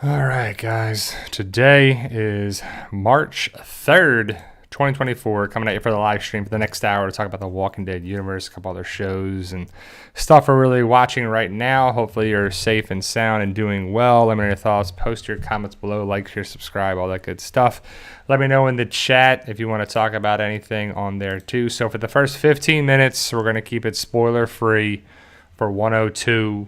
All right, guys. Today is March 3rd, 2024. Coming at you for the live stream for the next hour to talk about the Walking Dead universe, a couple other shows and stuff we're really watching right now. Hopefully you're safe and sound and doing well. Let me know your thoughts. Post your comments below. Like, share, subscribe, all that good stuff. Let me know in the chat if you want to talk about anything on there too. So for the first 15 minutes, we're going to keep it spoiler free for 102.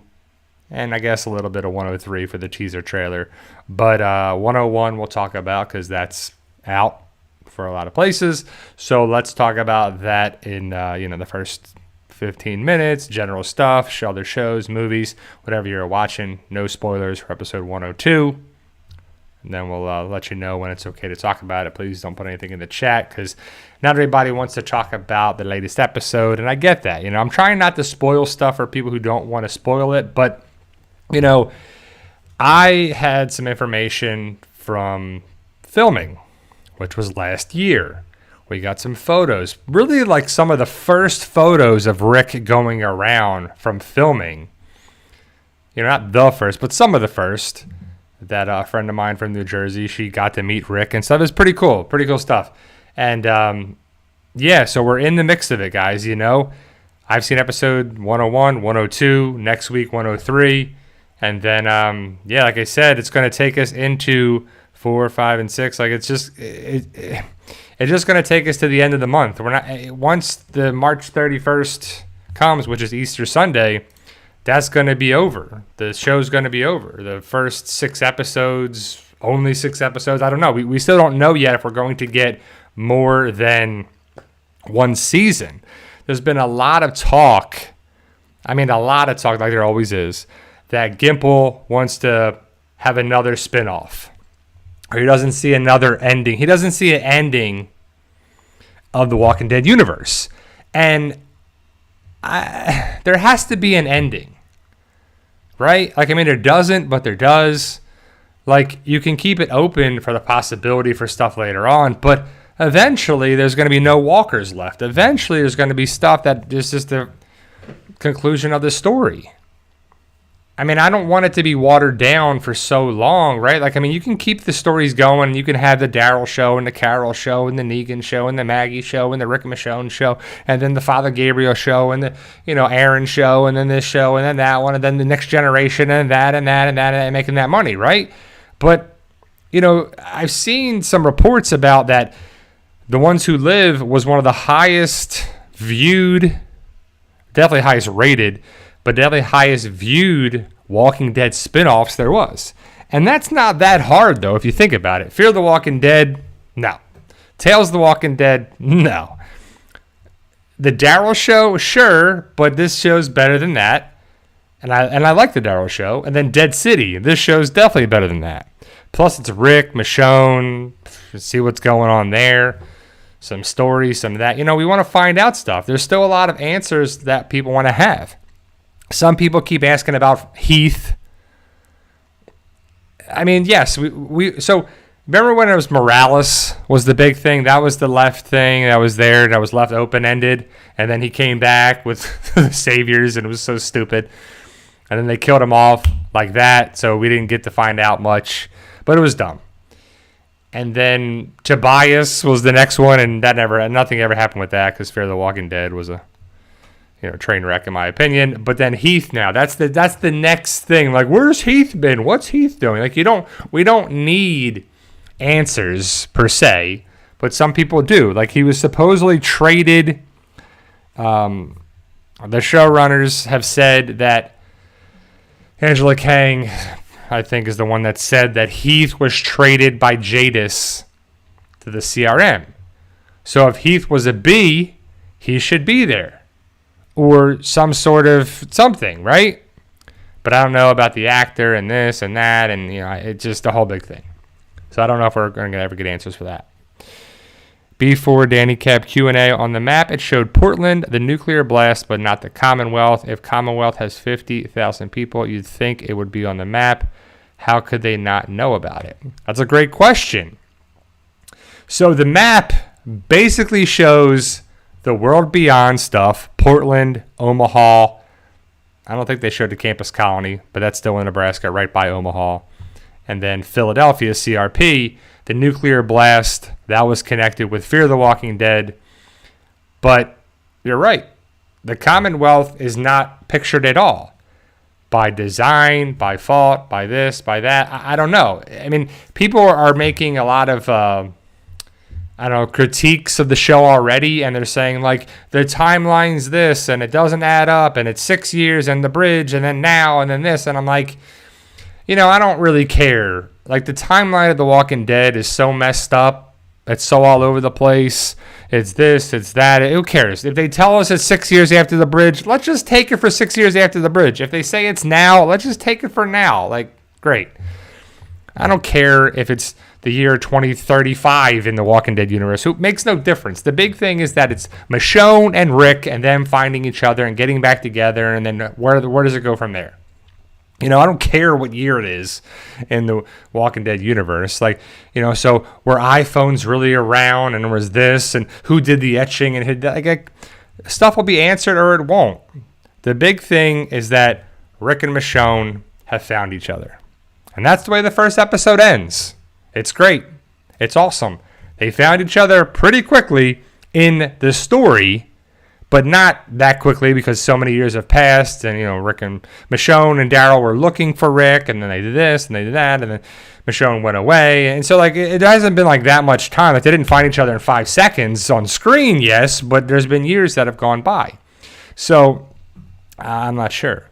And I guess a little bit of 103 for the teaser trailer. But 101 we'll talk about because that's out for a lot of places. So let's talk about that in the first 15 minutes. General stuff, other shows, movies, whatever you're watching. No spoilers for episode 102. And then we'll let you know when it's okay to talk about it. Please don't put anything in the chat because not everybody wants to talk about the latest episode. And I get that. I'm trying not to spoil stuff for people who don't want to spoil it. But I had some information from filming, which was last year. We got some photos, really like some of the first photos of Rick going around from filming. Not the first, but some of the first. That a friend of mine from New Jersey, she got to meet Rick and stuff. It's pretty cool stuff. And so we're in the mix of it, guys. I've seen episode 101, 102, next week 103. And then, like I said, it's going to take us into 4, 5, and 6. Like it's just going to take us to the end of the month. Once the March 31st comes, which is Easter Sunday, that's going to be over. The show's going to be over. The first 6 episodes, only 6 episodes. I don't know. We still don't know yet if we're going to get more than one season. There's been a lot of talk. Like there always is. That Gimple wants to have another spinoff, or he doesn't see another ending. He doesn't see an ending of the Walking Dead universe, and there has to be an ending, right? There doesn't, but there does. You can keep it open for the possibility for stuff later on, but eventually there's going to be no walkers left. Eventually there's going to be stuff that is just the conclusion of the story. I don't want it to be watered down for so long, right? You can keep the stories going. You can have the Daryl show and the Carol show and the Negan show and the Maggie show and the Rick and Michonne show and then the Father Gabriel show and the, Aaron show and then this show and then that one and then the Next Generation and that and that and that and making that money, right? But, I've seen some reports about that The Ones Who Live was one of the highest viewed, definitely highest rated, but definitely highest viewed Walking Dead spinoffs there was. And that's not that hard, though, if you think about it. Fear the Walking Dead? No. Tales of the Walking Dead? No. The Daryl show? Sure, but this show's better than that. And I like the Daryl show. And then Dead City. This show's definitely better than that. Plus, it's Rick, Michonne. See what's going on there. Some stories, some of that. We want to find out stuff. There's still a lot of answers that people want to have. Some people keep asking about Heath. Yes, so remember when it was Morales was the big thing? That was the left thing that was there, that was left open-ended, and then he came back with the Saviors, and it was so stupid. And then they killed him off like that, so we didn't get to find out much, but it was dumb. And then Tobias was the next one, and nothing ever happened with that because Fear the Walking Dead was a train wreck in my opinion. But then Heath now, that's the next thing. Where's Heath been? What's Heath doing? We don't need answers per se, but some people do. He was supposedly traded. The showrunners have said that Angela Kang, I think, is the one that said that Heath was traded by Jadis to the CRM. So if Heath was a B, he should be there. Or some sort of something, right? But I don't know about the actor and this and that, and it's just a whole big thing. So I don't know if we're going to ever get answers for that. B4 Danny Cap Q&A on the map. It showed Portland, the nuclear blast, but not the Commonwealth. If Commonwealth has 50,000 people, you'd think it would be on the map. How could they not know about it? That's a great question. So the map basically shows the world beyond stuff, Portland, Omaha. I don't think they showed the campus colony, but that's still in Nebraska, right by Omaha. And then Philadelphia, CRP, the nuclear blast, that was connected with Fear the Walking Dead. But you're right. The Commonwealth is not pictured at all. By design, by fault, by this, by that. I don't know. I mean, people are making a lot of, critiques of the show already. And they're saying, like, the timeline's this, and it doesn't add up, and it's 6 years, and the bridge, and then now, and then this. And I'm like, I don't really care. Like, the timeline of The Walking Dead is so messed up. It's so all over the place. It's this, it's that. Who cares? If they tell us it's 6 years after the bridge, let's just take it for 6 years after the bridge. If they say it's now, let's just take it for now. Like, great. I don't care if it's the year 2035 in the Walking Dead universe. It makes no difference. The big thing is that it's Michonne and Rick and them finding each other and getting back together, and then where does it go from there? I don't care what year it is in the Walking Dead universe. Like, so were iPhones really around, and was this, and who did the etching, and like, stuff will be answered or it won't. The big thing is that Rick and Michonne have found each other. And that's the way the first episode ends. It's great. It's awesome. They found each other pretty quickly in the story, but not that quickly because so many years have passed, and Rick and Michonne and Daryl were looking for Rick, and then they did this and they did that, and then Michonne went away, and so like it hasn't been like that much time. Like, they didn't find each other in 5 seconds on screen, yes, but there's been years that have gone by. So I'm not sure.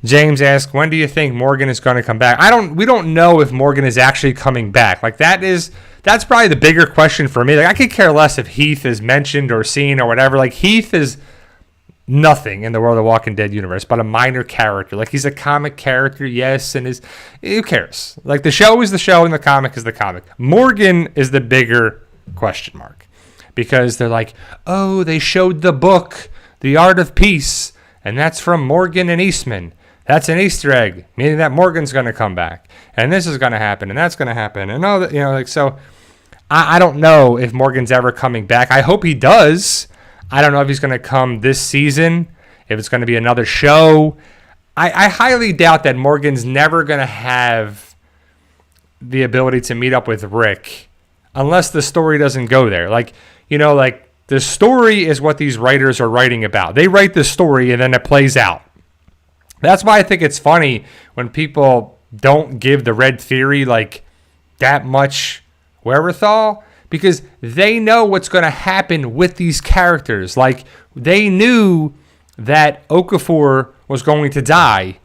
James asked, when do you think Morgan is going to come back? We don't know if Morgan is actually coming back. Like, that's probably the bigger question for me. Like, I could care less if Heath is mentioned or seen or whatever. Like, Heath is nothing in the World of Walking Dead universe, but a minor character. Like, he's a comic character, yes, and who cares? Like, the show is the show and the comic is the comic. Morgan is the bigger question mark because they're like, oh, they showed the book, The Art of Peace, and that's from Morgan and Eastman. That's an Easter egg, meaning that Morgan's going to come back, and this is going to happen, and that's going to happen, and all that, so I don't know if Morgan's ever coming back. I hope he does. I don't know if he's going to come this season, if it's going to be another show. I highly doubt that Morgan's never going to have the ability to meet up with Rick unless the story doesn't go there. Like, the story is what these writers are writing about. They write the story, and then it plays out. That's why I think it's funny when people don't give the Red Theory like that much wherewithal, because they know what's going to happen with these characters. Like, they knew that Okafor was going to die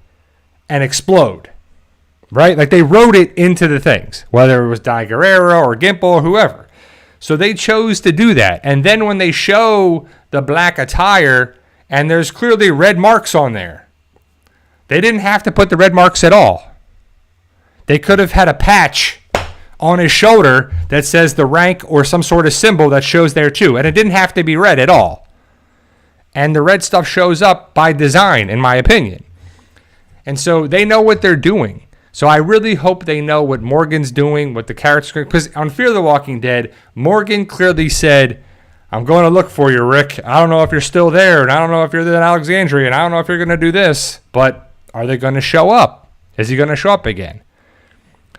and explode, right? Like, they wrote it into the things, whether it was Di Guerrero or Gimple or whoever. So they chose to do that. And then when they show the black attire and there's clearly red marks on there, they didn't have to put the red marks at all. They could have had a patch on his shoulder that says the rank or some sort of symbol that shows there too. And it didn't have to be red at all. And the red stuff shows up by design, in my opinion. And so they know what they're doing. So I really hope they know what Morgan's doing, what the characters, because on Fear the Walking Dead, Morgan clearly said, I'm going to look for you, Rick. I don't know if you're still there, and I don't know if you're in Alexandria, and I don't know if you're going to do this, but are they going to show up? Is he going to show up again?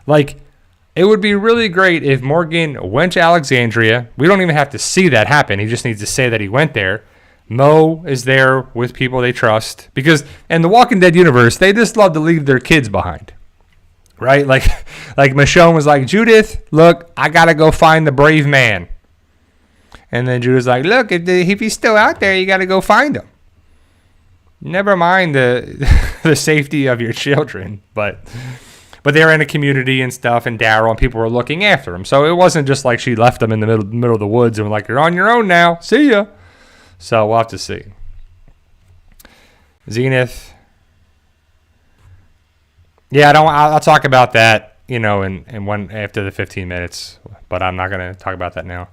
Like, it would be really great if Morgan went to Alexandria. We don't even have to see that happen. He just needs to say that he went there. Mo is there with people they trust. Because in the Walking Dead universe, they just love to leave their kids behind. Right? Like Michonne was like, Judith, look, I got to go find the brave man. And then Judith's like, look, if he's still out there, you got to go find him. Never mind the safety of your children, but they're in a community and stuff, and Daryl and people were looking after him. So it wasn't just like she left them in the middle of the woods and were like, you're on your own now. See ya. So we'll have to see. Zenith. Yeah, I'll talk about that, in one after the 15 minutes, but I'm not going to talk about that now.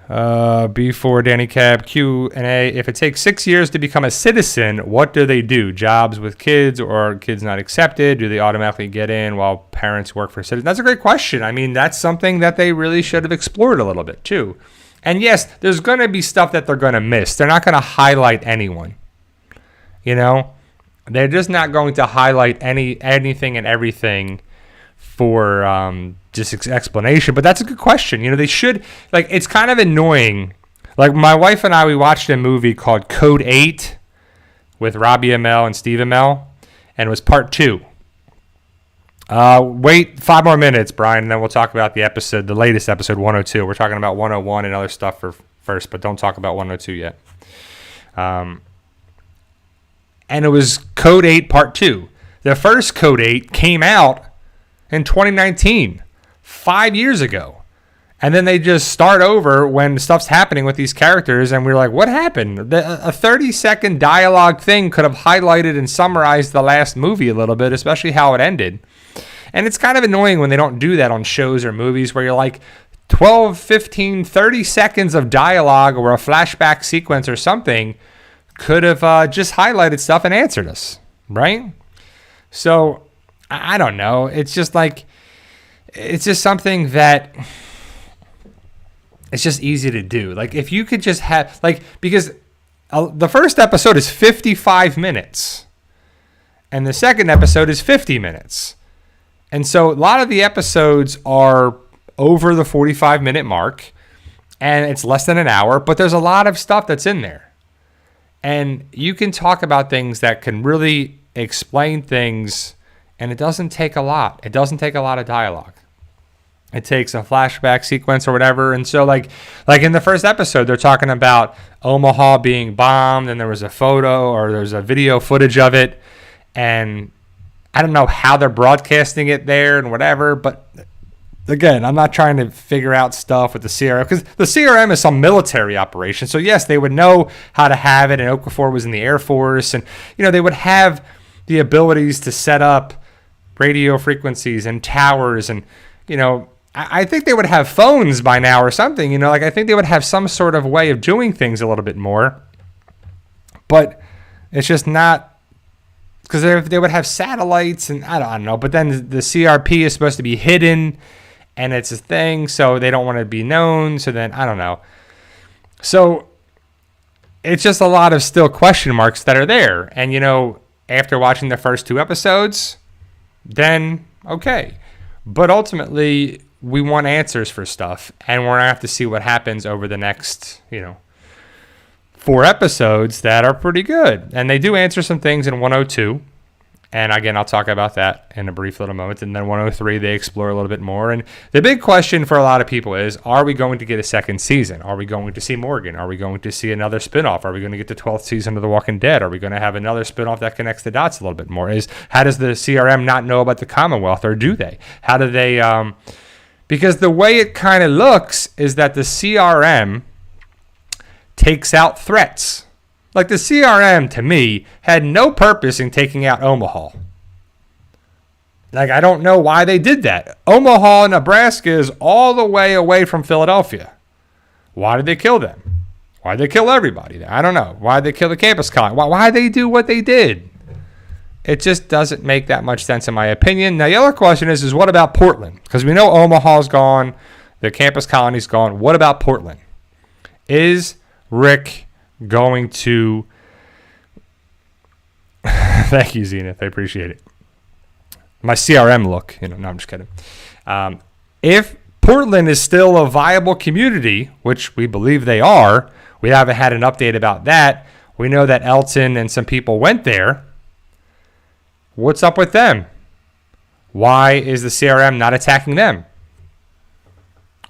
B4 Danny Cab Q&A. If it takes 6 years to become a citizen, what do they do? Jobs with kids, or are kids not accepted? Do they automatically get in while parents work for citizens? That's a great question. I mean, that's something that they really should have explored a little bit too. And yes, there's going to be stuff that they're going to miss. They're not going to highlight anyone. They're just not going to highlight anything and everything for just explanation. But that's a good question. They should, like, it's kind of annoying. Like, my wife and I, we watched a movie called Code 8 with Robbie Amell and Steve Amell, and it was part 2. Wait 5 more minutes, Brian, and then we'll talk about the latest episode, 102. We're talking about 101 and other stuff first, but don't talk about 102 yet. And it was Code 8 Part 2. The first Code 8 came out in 2019, 5 years ago. And then they just start over when stuff's happening with these characters, and we're like, what happened? A 30-second dialogue thing could have highlighted and summarized the last movie a little bit, especially how it ended. And it's kind of annoying when they don't do that on shows or movies where you're like 12, 15, 30 seconds of dialogue or a flashback sequence or something could have just highlighted stuff and answered us, right? So, I don't know. It's just like, it's just something that it's just easy to do. Like, if you could just have, like, because the first episode is 55 minutes and the second episode is 50 minutes. And so a lot of the episodes are over the 45-minute mark, and it's less than an hour, but there's a lot of stuff that's in there. And you can talk about things that can really explain things, and it doesn't take a lot. It doesn't take a lot of dialogue. It takes a flashback sequence or whatever. And so like in the first episode, they're talking about Omaha being bombed, and there was a photo or there's a video footage of it, and I don't know how they're broadcasting it there and whatever, but again, I'm not trying to figure out stuff with the CRM, because the CRM is some military operation. So yes, they would know how to have it, and Okafor was in the Air Force, and they would have the abilities to set up radio frequencies and towers, and I think they would have phones by now or something. Like, I think they would have some sort of way of doing things a little bit more, but it's just not. Because they would have satellites, and I don't know. But then the CRP is supposed to be hidden, and it's a thing, so they don't want to be known. So then, I don't know. So it's just a lot of still question marks that are there. And, after watching the first 2 episodes, then, okay. But ultimately, we want answers for stuff, and we're going to have to see what happens over the next, 4 episodes that are pretty good. And they do answer some things in 102. And again, I'll talk about that in a brief little moment. And then 103, they explore a little bit more. And the big question for a lot of people is, are we going to get a second season? Are we going to see Morgan? Are we going to see another spinoff? Are we going to get the 12th season of The Walking Dead? Are we going to have another spinoff that connects the dots a little bit more? How does the CRM not know about the Commonwealth, or do they? How do they... because the way it kind of looks is that the CRM takes out threats. Like, the CRM, to me, had no purpose in taking out Omaha. Like, I don't know why they did that. Omaha, Nebraska is all the way away from Philadelphia. Why did they kill them? Why did they kill everybody there? I don't know. Why did they kill the campus colony? Why did they do what they did? It just doesn't make that much sense, in my opinion. Now, the other question is what about Portland? Because we know Omaha's gone. The campus colony's gone. What about Portland? Is Rick going to... Thank you, Zenith. I appreciate it. My CRM look. No, I'm just kidding. If Portland is still a viable community, which we believe they are, we haven't had an update about that. We know that Elton and some people went there. What's up with them? Why is the CRM not attacking them?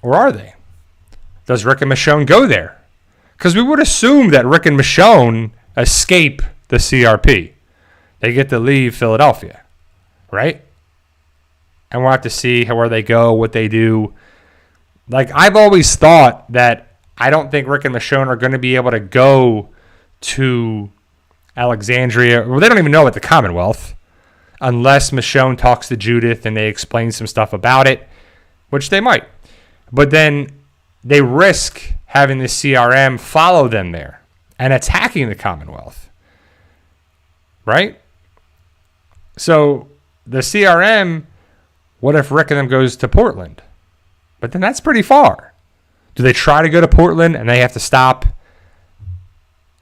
Or are they? Does Rick and Michonne go there? Because we would assume that Rick and Michonne escape the CRP. They get to leave Philadelphia, right? And we'll have to see where they go, what they do. Like, I've always thought that I don't think Rick and Michonne are going to be able to go to Alexandria. Well, they don't even know at the Commonwealth unless Michonne talks to Judith and they explain some stuff about it, which they might. But then they risk having the CRM follow them there and attacking the Commonwealth, right? So the CRM, what if Rick and them goes to Portland? But then that's pretty far. Do they try to go to Portland and they have to stop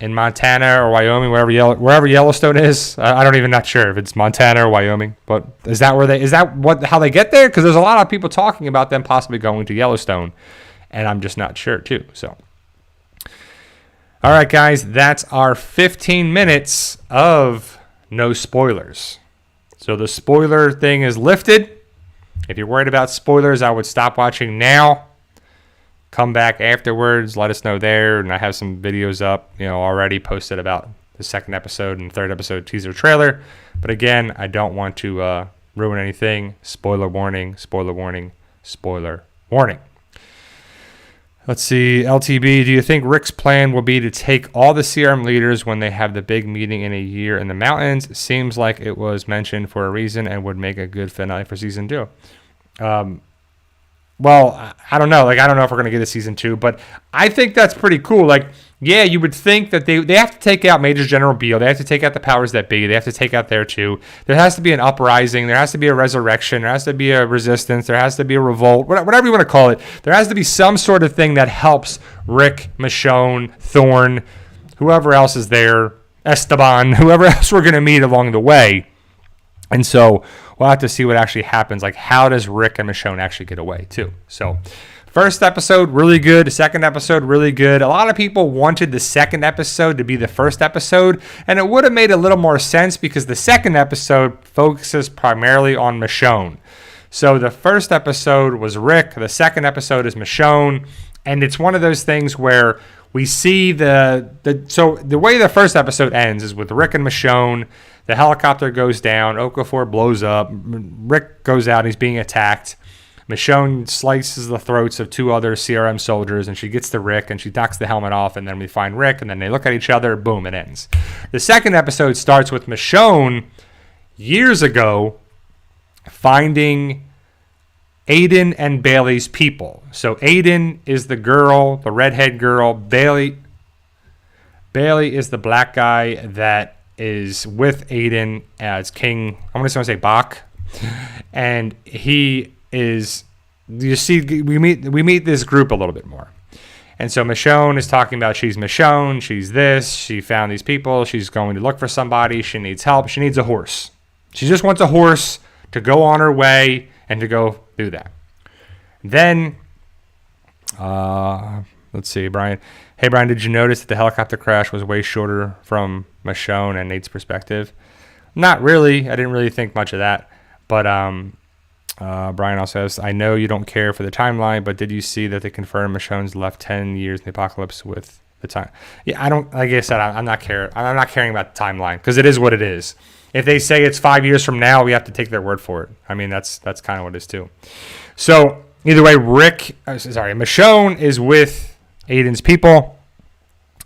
in Montana or Wyoming, wherever Yellowstone is. I don't even not sure if it's Montana or Wyoming, but is that how they get there? Because there's a lot of people talking about them possibly going to Yellowstone, and I'm just not sure too. So, all right, guys, that's our 15 minutes of no spoilers. So the spoiler thing is lifted. If you're worried about spoilers, I would stop watching now. Come back afterwards, let us know there, and I have some videos up, already posted about the second episode and third episode teaser trailer. But again, I don't want to ruin anything. Spoiler warning, spoiler warning, spoiler warning. Let's see, LTB, do you think Rick's plan will be to take all the CRM leaders when they have the big meeting in a year in the mountains? It seems like it was mentioned for a reason and would make a good finale for season 2. Well, I don't know. I don't know if we're going to get a season 2, but I think that's pretty cool. Yeah, you would think that they have to take out Major General Beale. They have to take out the powers that be. They have to take out there too. There has to be an uprising. There has to be a resurrection. There has to be a resistance. There has to be a revolt. Whatever you want to call it. There has to be some sort of thing that helps Rick, Michonne, Thorne, whoever else is there, Esteban, whoever else we're going to meet along the way. And so we'll have to see what actually happens. How does Rick and Michonne actually get away, too? So, first episode, really good. Second episode, really good. A lot of people wanted the second episode to be the first episode, and it would have made a little more sense because the second episode focuses primarily on Michonne. So, the first episode was Rick. The second episode is Michonne, and it's one of those things where we see so the way the first episode ends is with Rick and Michonne. The helicopter goes down. Okafor blows up. Rick goes out. He's being attacked. Michonne slices the throats of 2 other CRM soldiers, and she gets to Rick, and she knocks the helmet off, and then we find Rick, and then they look at each other. Boom, it ends. The second episode starts with Michonne years ago finding Aiden and Bailey's people. So Aiden is the girl, the redhead girl. Bailey is the black guy that is with Aiden as King. I'm just going to say Bach, and he is. You see, we meet this group a little bit more, and so Michonne is talking about she's Michonne. She's this. She found these people. She's going to look for somebody. She needs help. She needs a horse. She just wants a horse to go on her way and to go do that. Then, let's see, Brian. Hey, Brian, did you notice that the helicopter crash was way shorter from Michonne and Nate's perspective? Not really. I didn't really think much of that. But Brian also says, I know you don't care for the timeline, but did you see that they confirmed Michonne's left 10 years in the apocalypse with the time? Yeah, I don't. Like I said, I'm not caring about the timeline because it is what it is. If they say it's 5 years from now, we have to take their word for it. I mean, that's kind of what it is too. So either way, Michonne is with Aiden's people.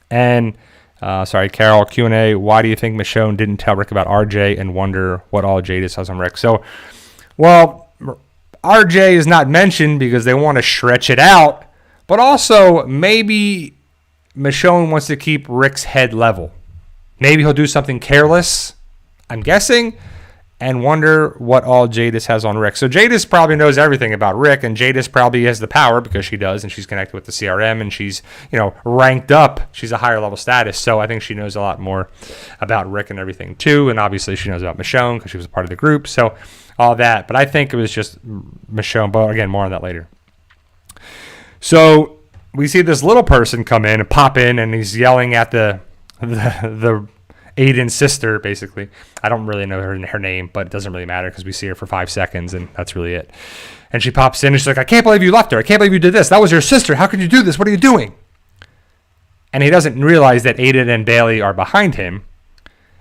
And, Carol, Q&A, why do you think Michonne didn't tell Rick about RJ and wonder what all Jadis has on Rick? So, well, RJ is not mentioned because they want to stretch it out. But also, maybe Michonne wants to keep Rick's head level. Maybe he'll do something careless, I'm guessing, and wonder what all Jadis has on Rick. So Jadis probably knows everything about Rick, and Jadis probably has the power because she does, and she's connected with the CRM, and she's, ranked up. She's a higher level status, so I think she knows a lot more about Rick and everything too, and obviously she knows about Michonne because she was a part of the group, so all that. But I think it was just Michonne, but again, more on that later. So we see this little person come in and pop in, and he's yelling at the Aiden's sister, basically. I don't really know her name, but it doesn't really matter because we see her for 5 seconds, and that's really it. And she pops in, and she's like, I can't believe you left her. I can't believe you did this. That was your sister. How could you do this? What are you doing? And he doesn't realize that Aiden and Bailey are behind him.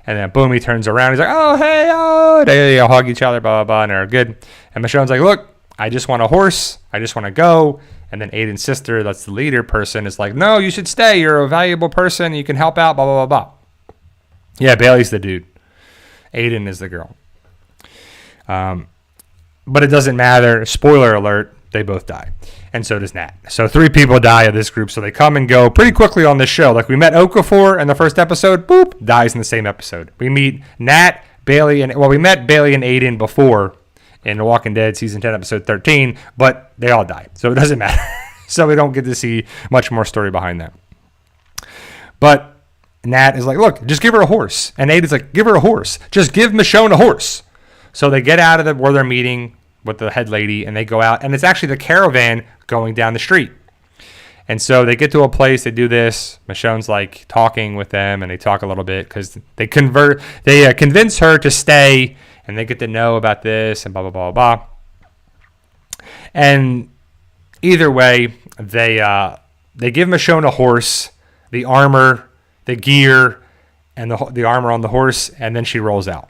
And then, boom, he turns around. He's like, oh, hey, oh. They hug each other, blah, blah, blah, and they're good. And Michonne's like, look, I just want a horse. I just want to go. And then Aiden's sister, that's the leader person, is like, no, you should stay. You're a valuable person. You can help out, blah, blah, blah, blah. Yeah, Bailey's the dude. Aiden is the girl. But it doesn't matter. Spoiler alert, they both die. And so does Nat. So 3 people die of this group. So they come and go pretty quickly on this show. Like we met Okafor in the first episode. Boop, dies in the same episode. We meet Nat, Bailey, we met Bailey and Aiden before in The Walking Dead season 10, episode 13. But they all die. So it doesn't matter. So we don't get to see much more story behind that. But Nat is like, look, just give her a horse. And Aiden's like, give her a horse. Just give Michonne a horse. So they get out of where they're meeting with the head lady, and they go out, and it's actually the caravan going down the street. And so they get to a place, they do this. Michonne's like talking with them, and they talk a little bit because they convince her to stay, and they get to know about this and blah, blah, blah, blah. And either way, they give Michonne a horse, the armor, the gear, and the armor on the horse, and then she rolls out.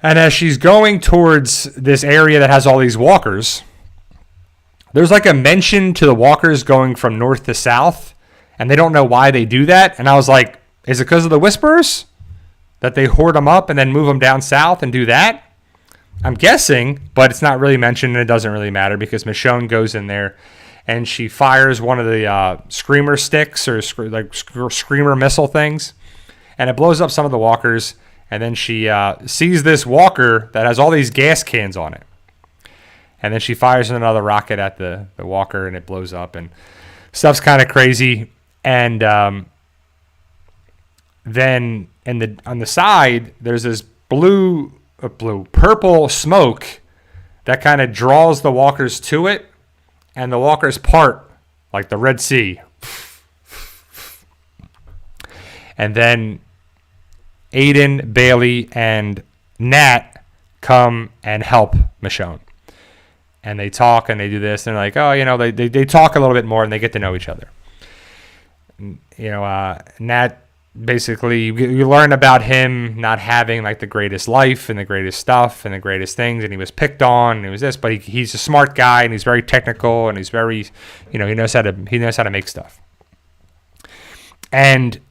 And as she's going towards this area that has all these walkers, there's like a mention to the walkers going from north to south, and they don't know why they do that. And I was like, is it because of the Whisperers? That they hoard them up and then move them down south and do that? I'm guessing, but it's not really mentioned, and it doesn't really matter because Michonne goes in there and she fires one of the screamer sticks or screamer missile things, and it blows up some of the walkers. And then she sees this walker that has all these gas cans on it. And then she fires another rocket at the walker, and it blows up. And stuff's kind of crazy. And then on the side, there's this purple smoke that kind of draws the walkers to it. And the walkers part like the Red Sea. And then Aiden, Bailey, and Nat come and help Michonne. And they talk and they do this. And they're like, oh, they talk a little bit more and they get to know each other. Nat, basically, you learn about him not having like the greatest life and the greatest stuff and the greatest things. And he was picked on and he was this. But he's a smart guy and he's very technical and he's very, he knows how to make stuff. And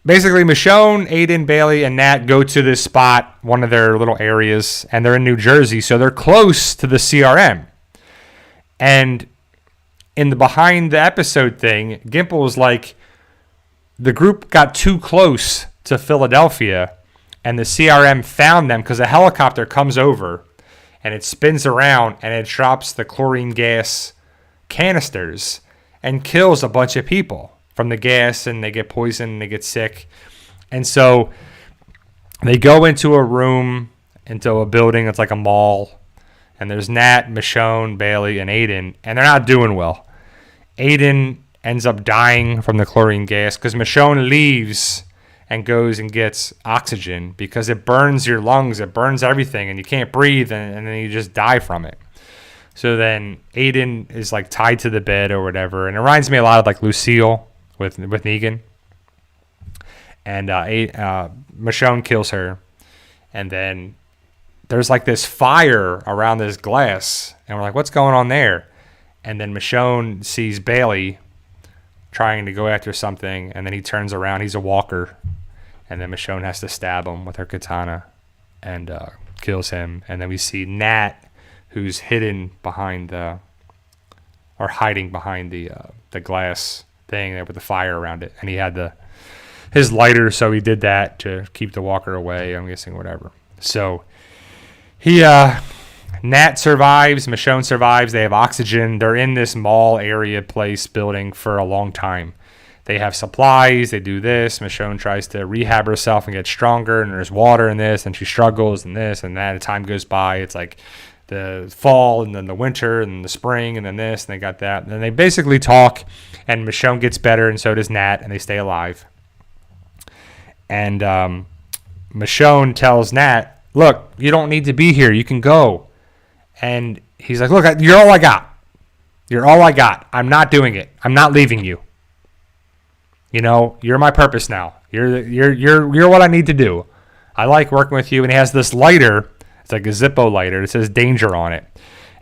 basically, Michonne, Aiden, Bailey, and Nat go to this spot, one of their little areas, and they're in New Jersey, so they're close to the CRM. And in the behind the episode thing, Gimple was like, the group got too close to Philadelphia, and the CRM found them because a helicopter comes over, and it spins around, and it drops the chlorine gas canisters and kills a bunch of people from the gas, and they get poisoned and they get sick. And so they go into a room, into a building that's like a mall, and there's Nat, Michonne, Bailey, and Aiden, and they're not doing well. Aiden ends up dying from the chlorine gas because Michonne leaves and goes and gets oxygen because it burns your lungs, it burns everything, and you can't breathe, and then you just die from it. So then Aiden is like tied to the bed or whatever, and it reminds me a lot of like Lucille with Negan. And Michonne kills her. And then there's like this fire around this glass. And we're like, what's going on there? And then Michonne sees Bailey trying to go after something. And then he turns around. He's a walker. And then Michonne has to stab him with her katana and kills him. And then we see Nat, who's hiding behind the glass thing there with the fire around it, and he had his lighter, so he did that to keep the walker away, I'm guessing, whatever. So Nat survives, Michonne survives, they have oxygen, they're in this mall area place building for a long time. They have supplies, they do this, Michonne tries to rehab herself and get stronger, and there's water in this, and she struggles and this and that, and time goes by, it's like the fall and then the winter and the spring and then this, and they got that. And then they basically talk, and Michonne gets better, and so does Nat, and they stay alive. And Michonne tells Nat, look, you don't need to be here. You can go. And he's like, look, you're all I got. You're all I got. I'm not doing it. I'm not leaving you. You're my purpose now. You're what I need to do. I like working with you. And he has this lighter. It's like a Zippo lighter. It says danger on it.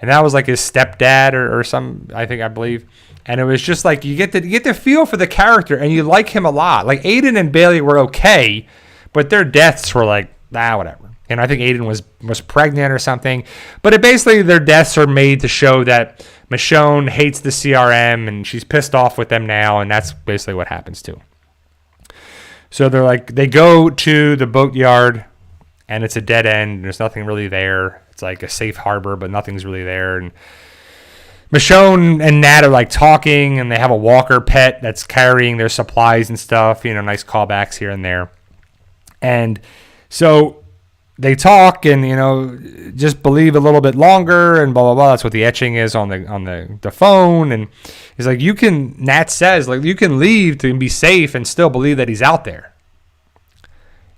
And that was like his stepdad or some, I believe. And it was just like you get to feel for the character, and you like him a lot. Like Aiden and Bailey were okay, but their deaths were like, whatever. And I think Aiden was pregnant or something. But basically their deaths are made to show that Michonne hates the CRM and she's pissed off with them now, and that's basically what happens too. So they go to the boatyard, and it's a dead end. There's nothing really there. It's like a safe harbor, but nothing's really there. And Michonne and Nat are like talking, and they have a walker pet that's carrying their supplies and stuff. Nice callbacks here and there. And so they talk, and just believe a little bit longer, and blah blah blah. That's what the etching is on the phone. And he's like, Nat says, like, you can leave to be safe and still believe that he's out there.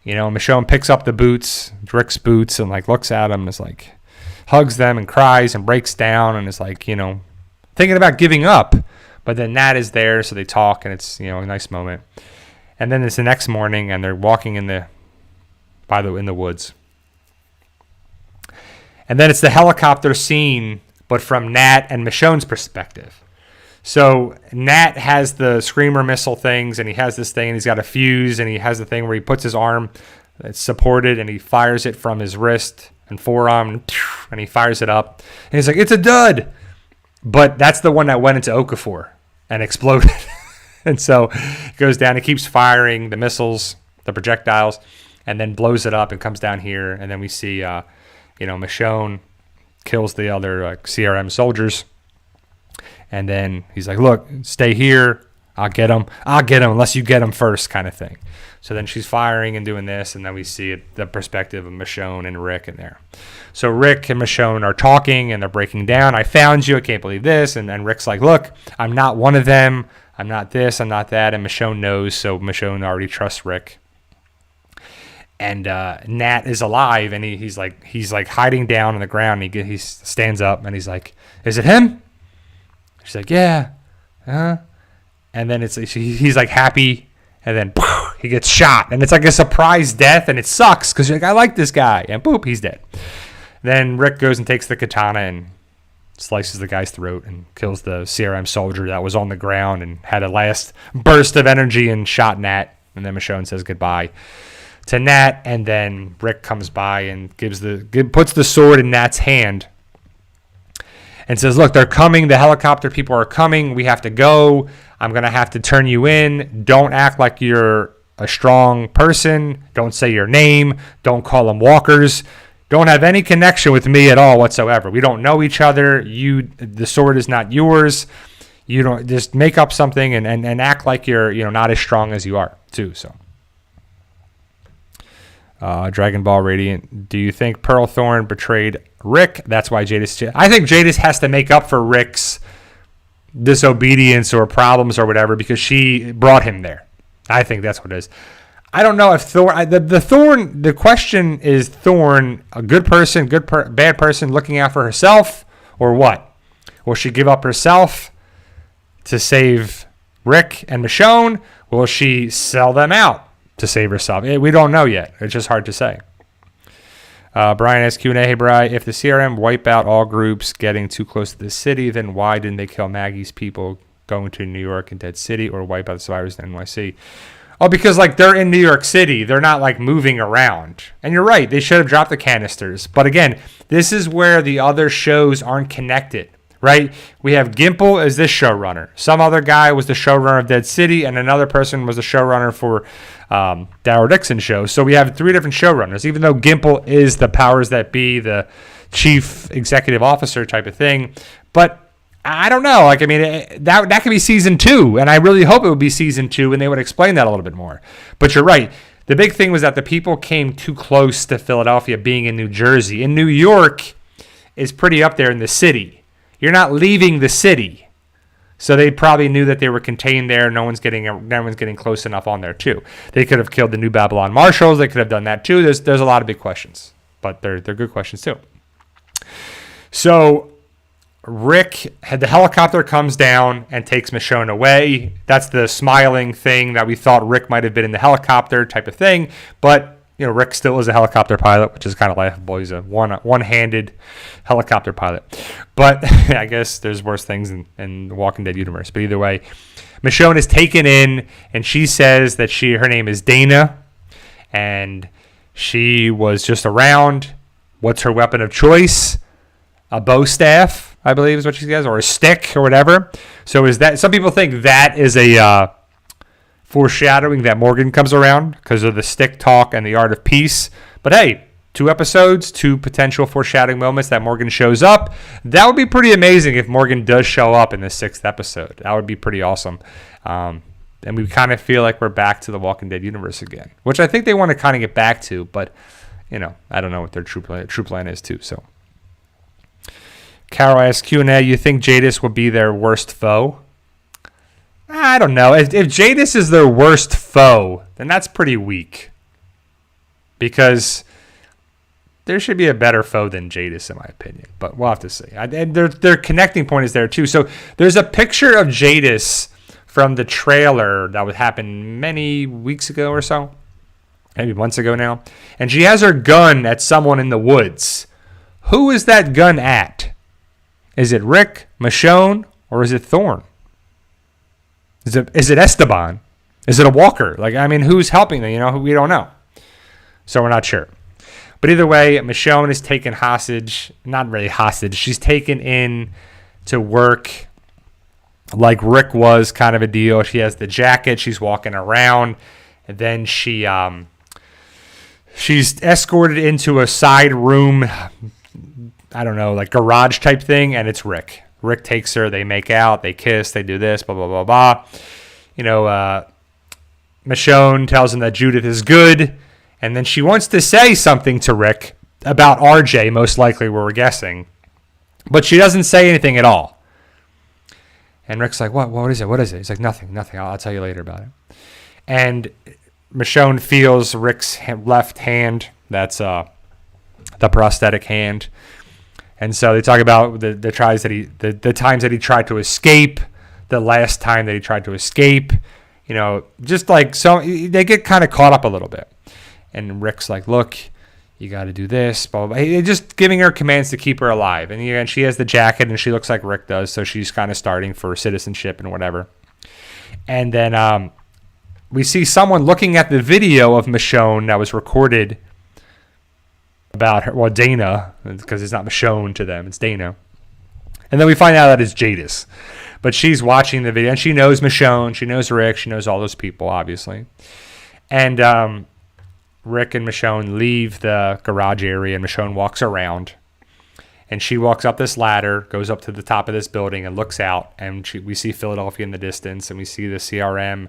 Michonne picks up the boots, Rick's boots, and like looks at him, and is like, hugs them and cries and breaks down, and is like, thinking about giving up. But then Nat is there, so they talk, and it's a nice moment. And then it's the next morning, and they're walking in the woods. And then it's the helicopter scene, but from Nat and Michonne's perspective. So Nat has the screamer missile things, and he has this thing, and he's got a fuse, and he has the thing where he puts his arm that's supported, and he fires it from his wrist and forearm, and he fires it up. And he's like, it's a dud. But that's the one that went into Okafor and exploded. And so it goes down, it keeps firing the missiles, the projectiles, and then blows it up and comes down here. And then we see, Michonne kills the other CRM soldiers. And then he's like, look, stay here. I'll get him unless you get him first, kind of thing. So then she's firing and doing this, and then we see the perspective of Michonne and Rick in there. So Rick and Michonne are talking, and they're breaking down. I found you. I can't believe this. And then Rick's like, look, I'm not one of them. I'm not this. I'm not that. And Michonne knows, so Michonne already trusts Rick. And Nat is alive, and he's like hiding down on the ground. And he stands up, and he's like, is it him? She's like, yeah. And then he's like happy, and then he gets shot, and it's like a surprise death, and it sucks because you're like, I like this guy, and boop, he's dead. Then Rick goes and takes the katana and slices the guy's throat and kills the CRM soldier that was on the ground and had a last burst of energy and shot Nat. And then Michonne says goodbye to Nat, and then Rick comes by and puts the sword in Nat's hand and says, look, they're coming. The helicopter people are coming. We have to go. I'm going to have to turn you in. Don't act like you're a strong person. Don't say your name. Don't call them walkers. Don't have any connection with me at all whatsoever. We don't know each other. The sword is not yours. You don't just make up something and act like you're not as strong as you are too. So, Dragon Ball Radiant. Do you think Pearl Thorne betrayed Rick? That's why Jadis. I think Jadis has to make up for Rick's disobedience or problems or whatever because she brought him there. I think that's what it is. I don't know if Thorne. The question is Thorne a good person, bad person looking out for herself, or what? Will she give up herself to save Rick and Michonne? Will she sell them out to save herself? We don't know yet. It's just hard to say. Brian asks Q&A, hey, Brian, if the CRM wipe out all groups getting too close to the city, then why didn't they kill Maggie's people going to New York and Dead City or wipe out the survivors in NYC? Oh, because, they're in New York City. They're not, moving around. And you're right. They should have dropped the canisters. But, again, this is where the other shows aren't connected, right? We have Gimple as this showrunner. Some other guy was the showrunner of Dead City, and another person was the showrunner for Darryl Dixon's show. So we have three different showrunners, even though Gimple is the powers that be, the chief executive officer type of thing. But I don't know. That could be season 2, and I really hope it would be season 2, and they would explain that a little bit more. But you're right. The big thing was that the people came too close to Philadelphia being in New Jersey. In New York is pretty up there in the city. You're not leaving the city. So they probably knew that they were contained there. No one's getting close enough on there too. They could have killed the New Babylon Marshals. They could have done that too. There's a lot of big questions, but they're good questions too. So Rick the helicopter comes down and takes Michonne away. That's the smiling thing that we thought Rick might have been in the helicopter type of thing. But Rick still is a helicopter pilot, which is kind of laughable. He's a one-handed helicopter pilot. But I guess there's worse things in the Walking Dead universe. But either way, Michonne is taken in, and she says that her name is Dana, and she was just around. What's her weapon of choice? A bow staff, I believe is what she says, or a stick or whatever. So is that? Some people think that is a foreshadowing that Morgan comes around because of the stick talk and the art of peace. But hey, 2 episodes, 2 potential foreshadowing moments that Morgan shows up. That would be pretty amazing if Morgan does show up in the 6th episode. That would be pretty awesome. And we kind of feel like we're back to the Walking Dead universe again, which I think they want to kind of get back to, but, I don't know what their true plan is too. So Carol asks Q&A, you think Jadis will be their worst foe? I don't know. If Jadis is their worst foe, then that's pretty weak. Because there should be a better foe than Jadis, in my opinion. But we'll have to see. And their connecting point is there, too. So there's a picture of Jadis from the trailer that would happen many weeks ago or so. Maybe months ago now. And she has her gun at someone in the woods. Who is that gun at? Is it Rick, Michonne, or is it Thorne? Is it Esteban? Is it a Walker? Who's helping them? We don't know. So we're not sure. But either way, Michonne is taken hostage. Not really hostage. She's taken in to work like Rick was, kind of a deal. She has the jacket. She's walking around. And then she's escorted into a side room, I don't know, like garage type thing, and it's Rick. Rick takes her. They make out. They kiss. They do this, blah, blah, blah, blah. Michonne tells him that Judith is good. And then she wants to say something to Rick about RJ, most likely, we're guessing. But she doesn't say anything at all. And Rick's like, what is it? What is it? He's like, nothing. I'll tell you later about it. And Michonne feels Rick's left hand. That's the prosthetic hand. And so they talk about the times that he tried to escape, the last time that he tried to escape. Just like, so they get kind of caught up a little bit. And Rick's like, look, you got to do this, blah, blah, blah. He's just giving her commands to keep her alive. And she has the jacket, and she looks like Rick does, so she's kind of starting for citizenship and whatever. And then we see someone looking at the video of Michonne that was recorded about her, Dana, because it's not Michonne to them, it's Dana. And then we find out that it's Jadis. But she's watching the video, and she knows Michonne, she knows Rick, she knows all those people, obviously. And Rick and Michonne leave the garage area, and Michonne walks around. And she walks up this ladder, goes up to the top of this building, and looks out. And we see Philadelphia in the distance, and we see the CRM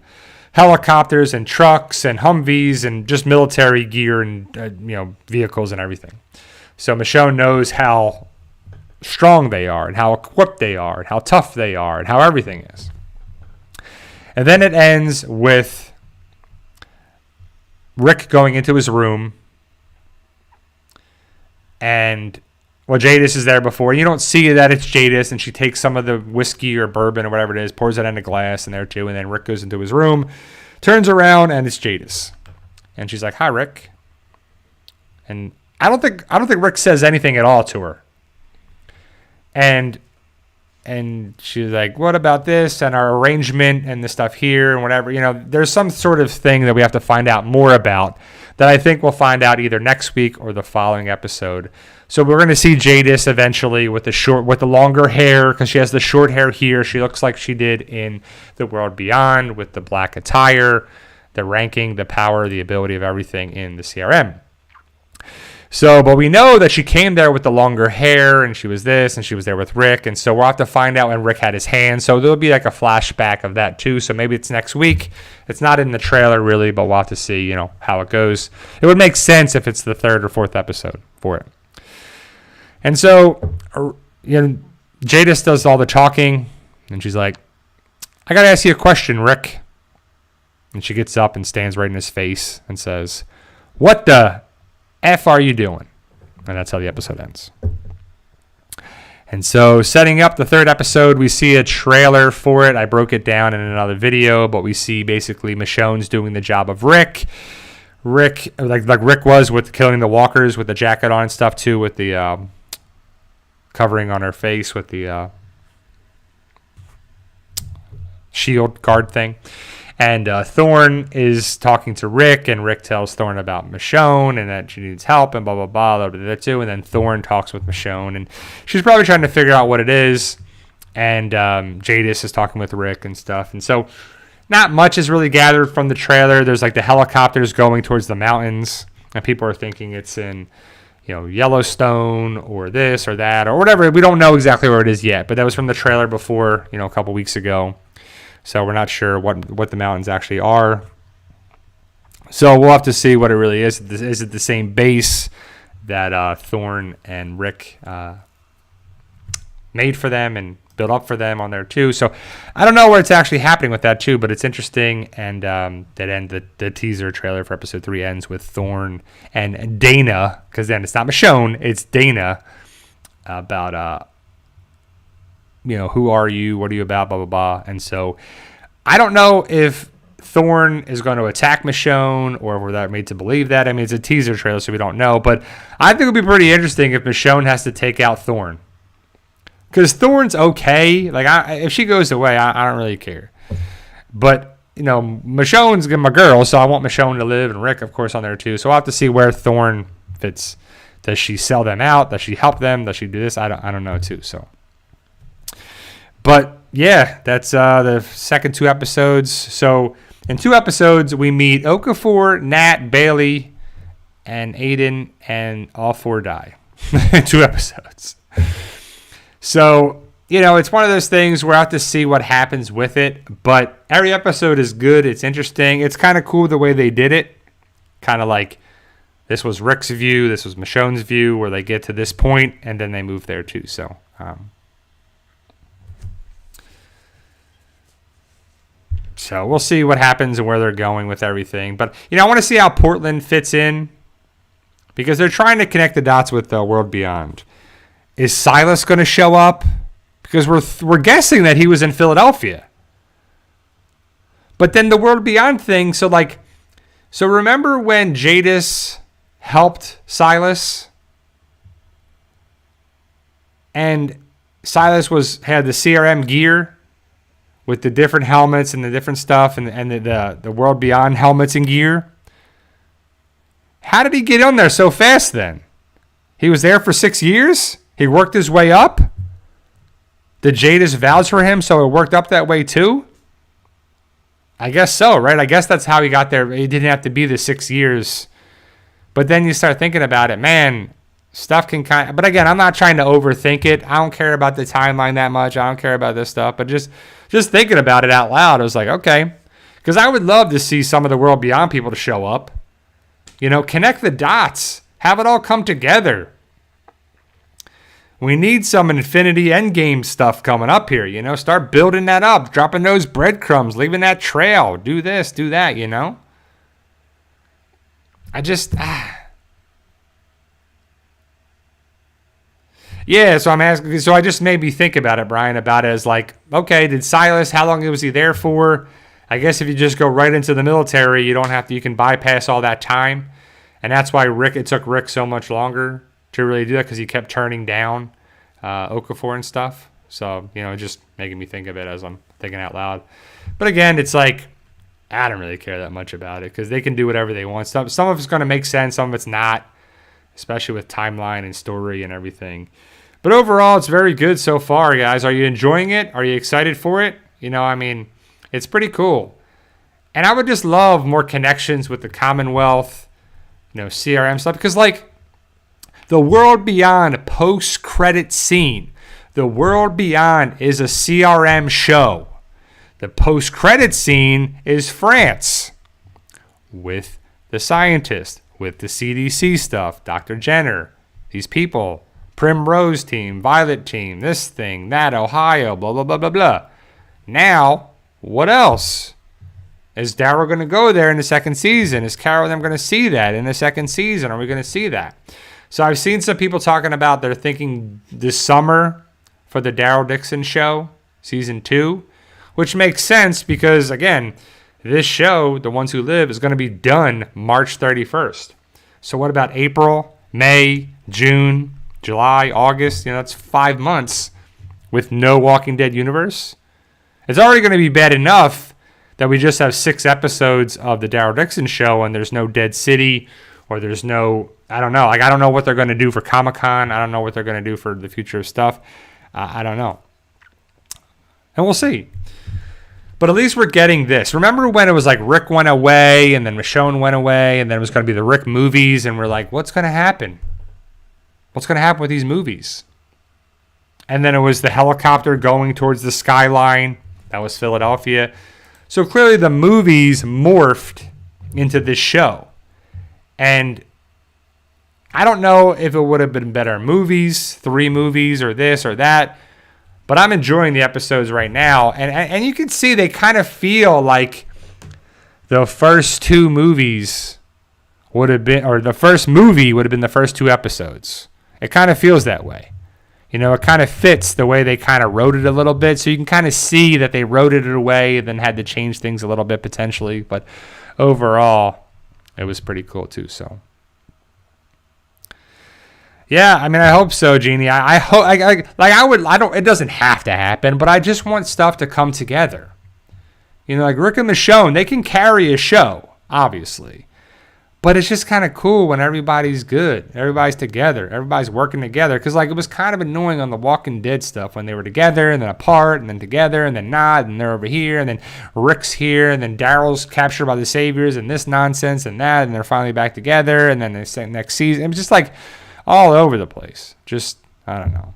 helicopters and trucks and Humvees and just military gear and vehicles and everything. So Michonne knows how strong they are and how equipped they are and how tough they are and how everything is. And then it ends with Rick going into his room, and Jadis is there before. You don't see that it's Jadis, and she takes some of the whiskey or bourbon or whatever it is, pours it in a glass in there too, and then Rick goes into his room, turns around, and it's Jadis. And she's like, "Hi, Rick." And I don't think Rick says anything at all to her. And she's like, what about this and our arrangement and the stuff here and whatever? There's some sort of thing that we have to find out more about that I think we'll find out either next week or the following episode. So we're going to see Jadis eventually with the longer hair, because she has the short hair here. She looks like she did in The World Beyond, with the black attire, the ranking, the power, the ability of everything in the CRM. So, but we know that she came there with the longer hair, and she was this, and she was there with Rick, and so we'll have to find out when Rick had his hand. So there'll be like a flashback of that too. So maybe it's next week. It's not in the trailer really, but we'll have to see, how it goes. It would make sense if it's the 3rd or 4th episode for it. And so, Jadis does all the talking, and she's like, "I gotta ask you a question, Rick." And she gets up and stands right in his face and says, "What the F are you doing?" And that's how the episode ends. And so, setting up the 3rd episode, we see a trailer for it. I broke it down in another video, but we see basically Michonne's doing the job of Rick. Rick, like Rick was with killing the walkers with the jacket on and stuff too, with the covering on her face with the shield guard thing. And Thorne is talking to Rick, and Rick tells Thorne about Michonne and that she needs help and blah, blah, blah, that too. And then Thorne talks with Michonne, and she's probably trying to figure out what it is. And Jadis is talking with Rick and stuff. And so not much is really gathered from the trailer. There's like the helicopters going towards the mountains, And people are thinking it's in, Yellowstone or this or that or whatever. We don't know exactly where it is yet, but that was from the trailer before, a couple weeks ago. So we're not sure what the mountains actually are. So we'll have to see what it really is. Is it the same base that Thorne and Rick made for them and built up for them on there too? So I don't know where it's actually happening with that too, but it's interesting. And the teaser trailer for episode 3 ends with Thorne and Dana, because then it's not Michonne, it's Dana, about who are you, what are you about, blah blah blah. And so I don't know if Thorne is going to attack Michonne, or were that made to believe that. I mean, it's a teaser trailer, so we don't know. But I think it would be pretty interesting if Michonne has to take out Thorne, because Thorne's okay. Like, if she goes away, I don't really care. But Michonne's my girl, so I want Michonne to live, and Rick, of course, on there too. So I'll have to see where Thorne fits. Does she sell them out? Does she help them? Does she do this? I don't know too. So, but yeah, that's the second 2 episodes. So in 2 episodes, we meet Okafor, Nat, Bailey, and Aiden, and all 4 die. 2 episodes. So, it's one of those things where I have to see what happens with it. But every episode is good. It's interesting. It's kind of cool the way they did it. Kind of like this was Rick's view. This was Michonne's view, where they get to this point and then they move there too. So, So we'll see what happens and where they're going with everything. But, I want to see how Portland fits in, because they're trying to connect the dots with the World Beyond. Is Silas going to show up? Because we're guessing that he was in Philadelphia. But then the World Beyond thing, so remember when Jadis helped Silas? And Silas had the CRM gear with the different helmets and the different stuff, and the World Beyond helmets and gear. How did he get on there so fast then? He was there for 6 years? He worked his way up? Did Jadis vouch for him so it worked up that way too? I guess so, right? I guess that's how he got there. He didn't have to be the 6 years. But then you start thinking about it. Man, stuff can kind of... But again, I'm not trying to overthink it. I don't care about the timeline that much. I don't care about this stuff. But just thinking about it out loud, I was like, okay. Because I would love to see some of the World Beyond people to show up. Connect the dots. Have it all come together. We need some Infinity Endgame stuff coming up here, Start building that up, dropping those breadcrumbs, leaving that trail. Do this, do that, I just... Yeah, so I'm asking... So I just made me think about it, Brian, about it as okay, did Silas... How long was he there for? I guess if you just go right into the military, you don't have to... You can bypass all that time. And that's why it took Rick so much longer to really do that, because he kept turning down Okafor and stuff. So, just making me think of it as I'm thinking out loud. But again, it's I don't really care that much about it, because they can do whatever they want. Some of it's going to make sense, some of it's not, especially with timeline and story and everything. But overall, it's very good so far, guys. Are you enjoying it? Are you excited for it? It's pretty cool. And I would just love more connections with the Commonwealth, CRM stuff, because the World Beyond post-credit scene. The World Beyond is a CRM show. The post-credit scene is France with the scientist, with the CDC stuff, Dr. Jenner, these people, Primrose team, Violet team, this thing, that, Ohio, blah, blah, blah, blah, blah. Now, what else? Is Daryl going to go there in the second season? Is Carol and them going to see that in the second season? Are we going to see that? So I've seen some people talking about they're thinking this summer for the Daryl Dixon show, season 2, which makes sense because, again, this show, The Ones Who Live, is going to be done March 31st. So what about April, May, June, July, August? That's 5 months with no Walking Dead universe. It's already going to be bad enough that we just have 6 episodes of the Daryl Dixon show and there's no Dead City, or there's no, I don't know. I don't know what they're going to do for Comic-Con. I don't know what they're going to do for the future of stuff. I don't know. And we'll see. But at least we're getting this. Remember when it was like Rick went away and then Michonne went away and then it was going to be the Rick movies and we're like, what's going to happen? What's going to happen with these movies? And then it was the helicopter going towards the skyline. That was Philadelphia. So clearly the movies morphed into this show. And I don't know if it would have been better movies, 3 movies or this or that. But I'm enjoying the episodes right now. And you can see they kind of feel like the first 2 movies would have been, or the first movie would have been the first 2 episodes. It kind of feels that way. You know, it kind of fits the way they kind of wrote it a little bit. So you can kind of see that they wrote it away and then had to change things a little bit potentially. But overall, it was pretty cool too. So, yeah, I mean, I hope so, Jeannie. I hope, it doesn't have to happen, but I just want stuff to come together. You know, like Rick and Michonne, they can carry a show, obviously. But it's just kind of cool when everybody's good. Everybody's together. Everybody's working together. Because, like, it was kind of annoying on the Walking Dead stuff when they were together and then apart and then together and then not. And they're over here and then Rick's here and then Daryl's captured by the Saviors and this nonsense and that. And they're finally back together. And then the next season. It was just, like, all over the place. Just, I don't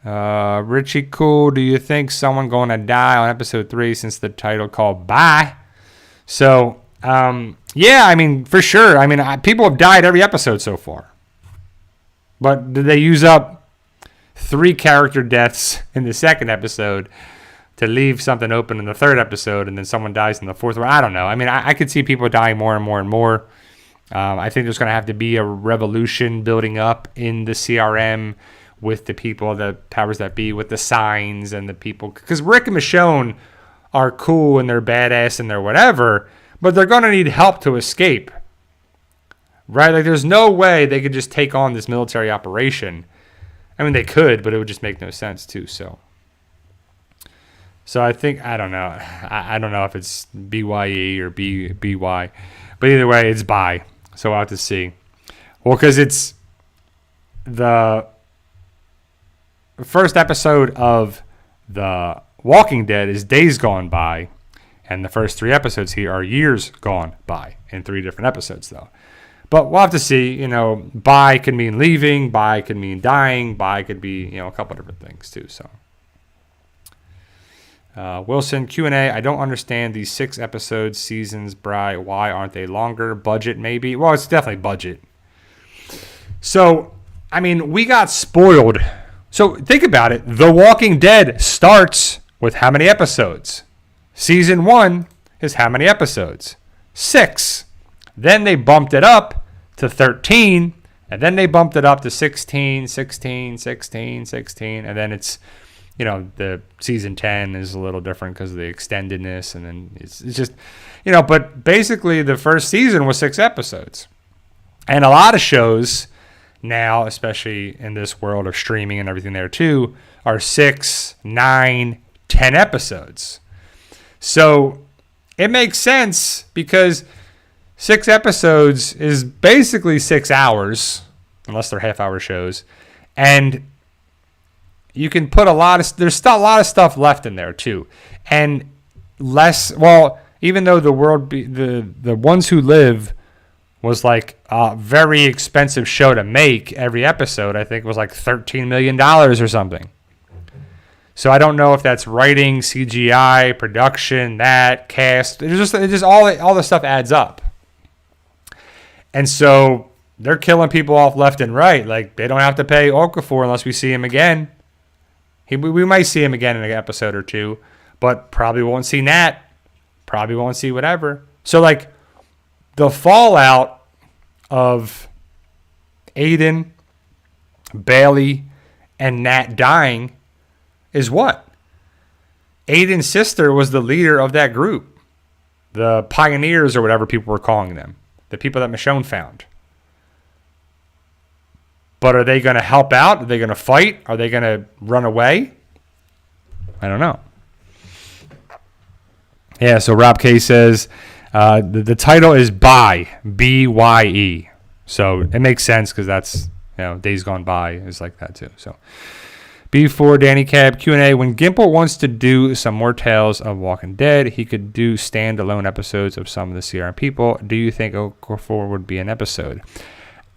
know. Richie Cool, do you think someone going to die on episode 3 since the title called Bye? So... yeah, I mean, for sure. I mean, people have died every episode so far. But did they use up 3 character deaths in the second episode to leave something open in the third episode and then someone dies in the fourth one? I don't know. I mean, I could see people dying more and more and more. I think there's going to have to be a revolution building up in the CRM with the people, the powers that be, with the signs and the people. Because Rick and Michonne are cool and they're badass and they're whatever, but they're going to need help to escape, right? Like, there's no way they could just take on this military operation. I mean, they could, but it would just make no sense, too. So I think, I don't know. I don't know if it's BYE or BY. But either way, it's Bye. So we'll have to see. Well, because it's the first episode of The Walking Dead is Days Gone By. And the first 3 episodes here are years gone by in 3 different episodes, though. But we'll have to see. You know, bye could mean leaving. Bye could mean dying. Bye could be, you know, a couple different things, too. So, Wilson, Q&A. I don't understand these 6 episodes, seasons, Bry. Why aren't they longer? Budget, maybe? Well, it's definitely budget. So, I mean, we got spoiled. So, think about it. The Walking Dead starts with how many episodes? Season 1 is how many episodes? 6. Then they bumped it up to 13. And then they bumped it up to 16, 16, 16, 16. And then it's, you know, the season 10 is a little different because of the extendedness. And then it's just, you know, but basically the first season was 6 episodes. And a lot of shows now, especially in this world of streaming and everything there too, are 6, 9, 10 episodes. So it makes sense because 6 episodes is basically 6 hours, unless they're half-hour shows, and you can put there's still a lot of stuff left in there too, and even though the Ones Who Live was like a very expensive show to make every episode, I think it was like $13 million or something. So I don't know if that's writing, CGI, production, that cast. It's just all the stuff adds up. And so they're killing people off left and right. Like, they don't have to pay Okafor unless we see him again. We might see him again in an episode or 2, but probably won't see Nat. Probably won't see whatever. So, like, the fallout of Aiden, Bailey, and Nat dying is what? Aiden's sister was the leader of that group. The pioneers or whatever people were calling them. The people that Michonne found. But are they going to help out? Are they going to fight? Are they going to run away? I don't know. Yeah, so Rob K says the title is Bye, B-Y-E. So it makes sense because that's, you know, Days Gone By is like that too. So B4 Danny Cab Q&A. When Gimple wants to do some more Tales of Walking Dead, he could do standalone episodes of some of the CRM people. Do you think Okafor would be an episode?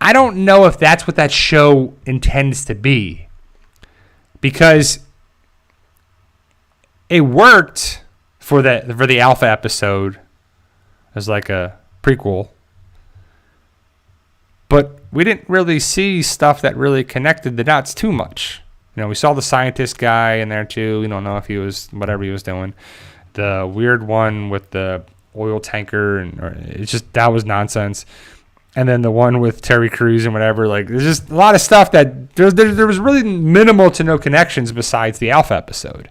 I don't know if that's what that show intends to be, because it worked for the alpha episode as like a prequel, but we didn't really see stuff that really connected the dots too much. You know, we saw the scientist guy in there too. We don't know if he was whatever he was doing. The weird one with the oil tanker, it's just, that was nonsense. And then the one with Terry Crews and whatever. Like, there's just a lot of stuff that there was really minimal to no connections besides the alpha episode.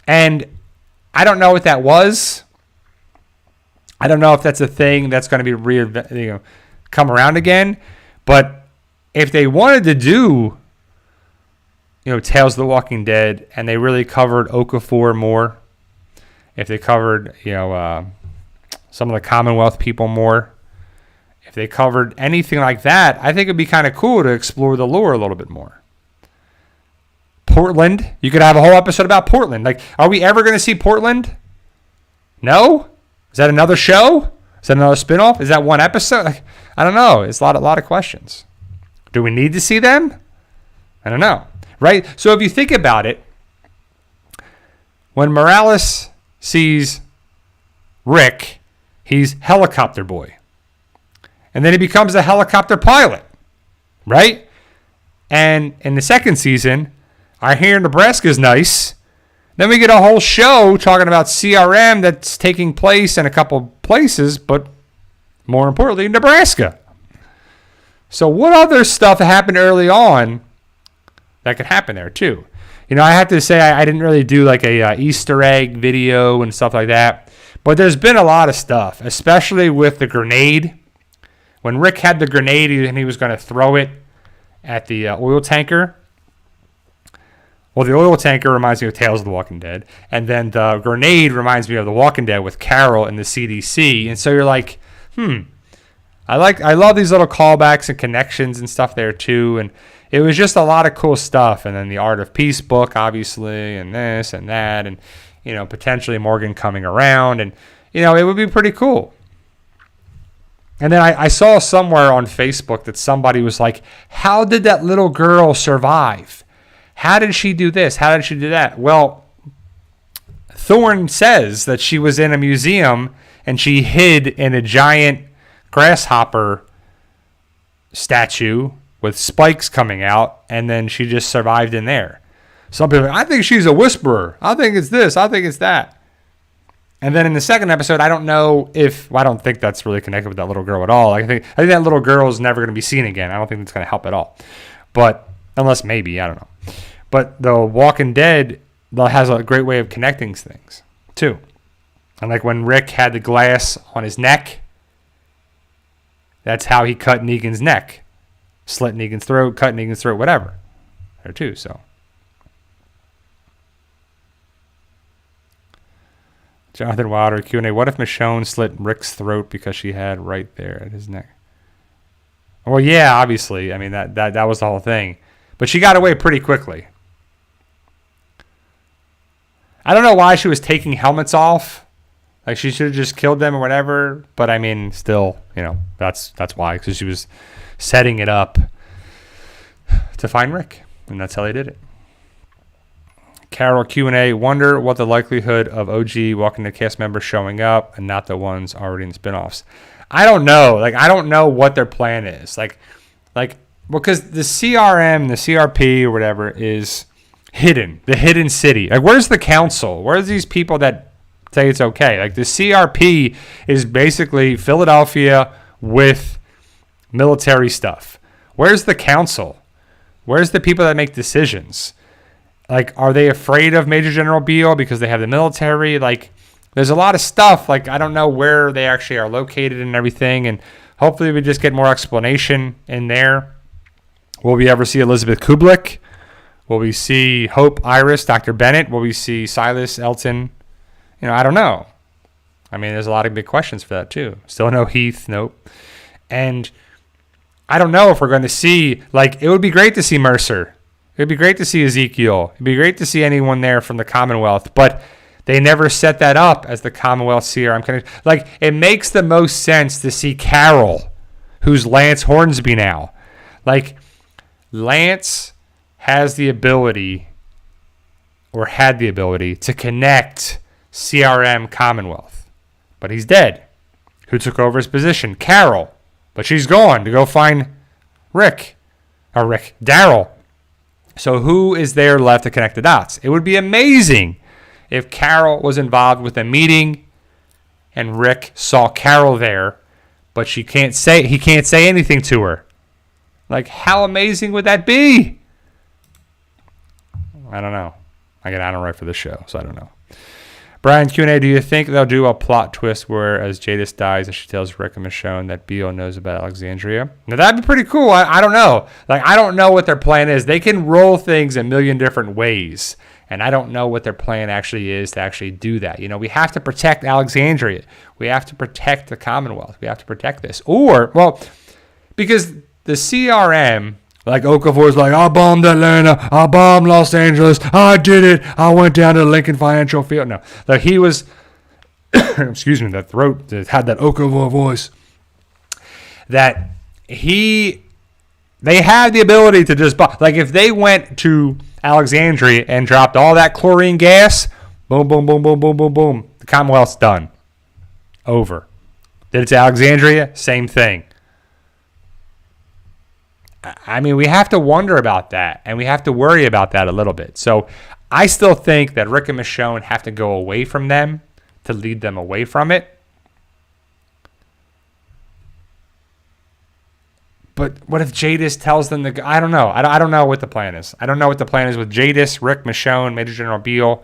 And I don't know what that was. I don't know if that's a thing that's going to be come around again. But if they wanted to do, Tales of the Walking Dead, and they really covered Okafor more, if they covered, some of the Commonwealth people more, if they covered anything like that, I think it'd be kind of cool to explore the lore a little bit more. Portland, you could have a whole episode about Portland. Like, are we ever going to see Portland? No? Is that another show? Is that another spinoff? Is that one episode? Like, I don't know. It's a lot of questions. Do we need to see them? I don't know. Right? So if you think about it, when Morales sees Rick, he's helicopter boy. And then he becomes a helicopter pilot. Right? And in the second season, I hear Nebraska's nice. Then we get a whole show talking about CRM that's taking place in a couple places, but more importantly, Nebraska. So what other stuff happened early on that could happen there too? I have to say I didn't really do like a Easter egg video and stuff like that, but there's been a lot of stuff, especially with the grenade. When Rick had the grenade and he was going to throw it at the oil tanker. Well, the oil tanker reminds me of Tales of the Walking Dead, and then the grenade reminds me of The Walking Dead with Carol and the CDC. And so you're like, I love these little callbacks and connections and stuff there too. And it was just a lot of cool stuff. And then the Art of Peace book, obviously, and this and that, and potentially Morgan coming around, and it would be pretty cool. And then I saw somewhere on Facebook that somebody was like, how did that little girl survive? How did she do this? How did she do that? Well, Thorne says that she was in a museum and she hid in a giant grasshopper statue with spikes coming out, and then she just survived in there. Some people are like, I think she's a whisperer. I think it's this. I think it's that. And then in the second episode, I don't think that's really connected with that little girl at all. I think that little girl is never going to be seen again. I don't think that's going to help at all. But unless maybe, I don't know. But The Walking Dead has a great way of connecting things, too. And like when Rick had the glass on his neck, that's how he cut Negan's neck. Slit Negan's throat, cut Negan's throat, whatever. There, too, so. Jonathan Wilder, Q&A. What if Michonne slit Rick's throat because she had right there at his neck? Well, yeah, obviously. I mean, that was the whole thing. But she got away pretty quickly. I don't know why she was taking helmets off. Like, she should have just killed them or whatever. But, I mean, still, that's why. Because she was setting it up to find Rick. And that's how they did it. Carol Q&A, wonder what the likelihood of OG Walking Dead cast members showing up and not the ones already in spinoffs. I don't know. Like, I don't know what their plan is. Because the CRM, the CRP or whatever is hidden. The hidden city. Like, where's the council? Where's these people that say it's okay? Like, the CRP is basically Philadelphia with military stuff. Where's the council? Where's the people that make decisions? Like, are they afraid of Major General Beale because they have the military? Like, there's a lot of stuff. Like, I don't know where they actually are located and everything. And hopefully we just get more explanation in there. Will we ever see Elizabeth Kublik? Will we see Hope, Iris, Dr. Bennett? Will we see Silas, Elton? I don't know. I mean, there's a lot of big questions for that, too. Still no Heath, nope. And I don't know if we're going to see, like, it would be great to see Mercer. It'd be great to see Ezekiel. It'd be great to see anyone there from the Commonwealth, but they never set that up as the Commonwealth CRM connection. Like, it makes the most sense to see Carol, who's Lance Hornsby now. Like, Lance has the ability, or had the ability, to connect CRM Commonwealth. But he's dead. Who took over his position? Carol. But she's gone to go find Daryl. So who is there left to connect the dots? It would be amazing if Carol was involved with a meeting and Rick saw Carol there, but he can't say anything to her. Like, how amazing would that be? I don't know. I don't write for the show, so I don't know. Brian Q&A, do you think they'll do a plot twist where as Jadis dies and she tells Rick and Michonne that Beale knows about Alexandria? Now, that'd be pretty cool. I don't know. Like, I don't know what their plan is. They can roll things a million different ways, and I don't know what their plan actually is to actually do that. You know, we have to protect Alexandria. We have to protect the Commonwealth. We have to protect this. Because the CRM... Like Okafor's like, I bombed Atlanta, I bombed Los Angeles, I did it, I went down to the Lincoln Financial Field. No, like he was, excuse me, that throat that had that Okafor voice. That they had the ability to just bomb. Like if they went to Alexandria and dropped all that chlorine gas, boom, boom, boom, boom, boom, boom, boom, the Commonwealth's done. Over. Did it to Alexandria? Same thing. I mean, we have to wonder about that, and we have to worry about that a little bit. So I still think that Rick and Michonne have to go away from them to lead them away from it. But what if Jadis tells them to go? I don't know. I don't know what the plan is. I don't know what the plan is with Jadis, Rick, Michonne, Major General Beale.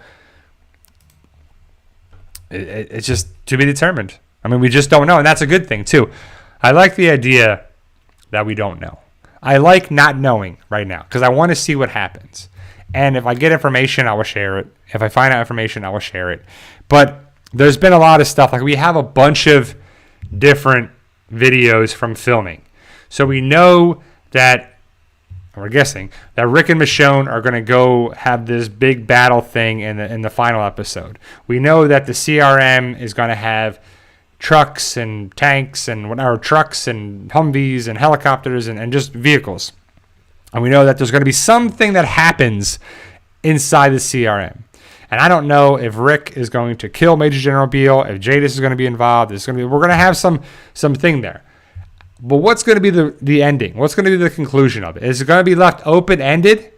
It's just to be determined. I mean, we just don't know, and that's a good thing, too. I like the idea that we don't know. I like not knowing right now because I want to see what happens. And if I get information, I will share it. If I find out information, I will share it. But there's been a lot of stuff. Like we have a bunch of different videos from filming. So we know that, we're guessing, that Rick and Michonne are going to go have this big battle thing in the final episode. We know that the CRM is going to have trucks and tanks and whatever, trucks and Humvees and helicopters and just vehicles. And we know that there's going to be something that happens inside the CRM. And I don't know if Rick is going to kill Major General Beale, if Jadis is going to be involved. We're going to have something there. But what's going to be the ending? What's going to be the conclusion of it? Is it going to be left open-ended?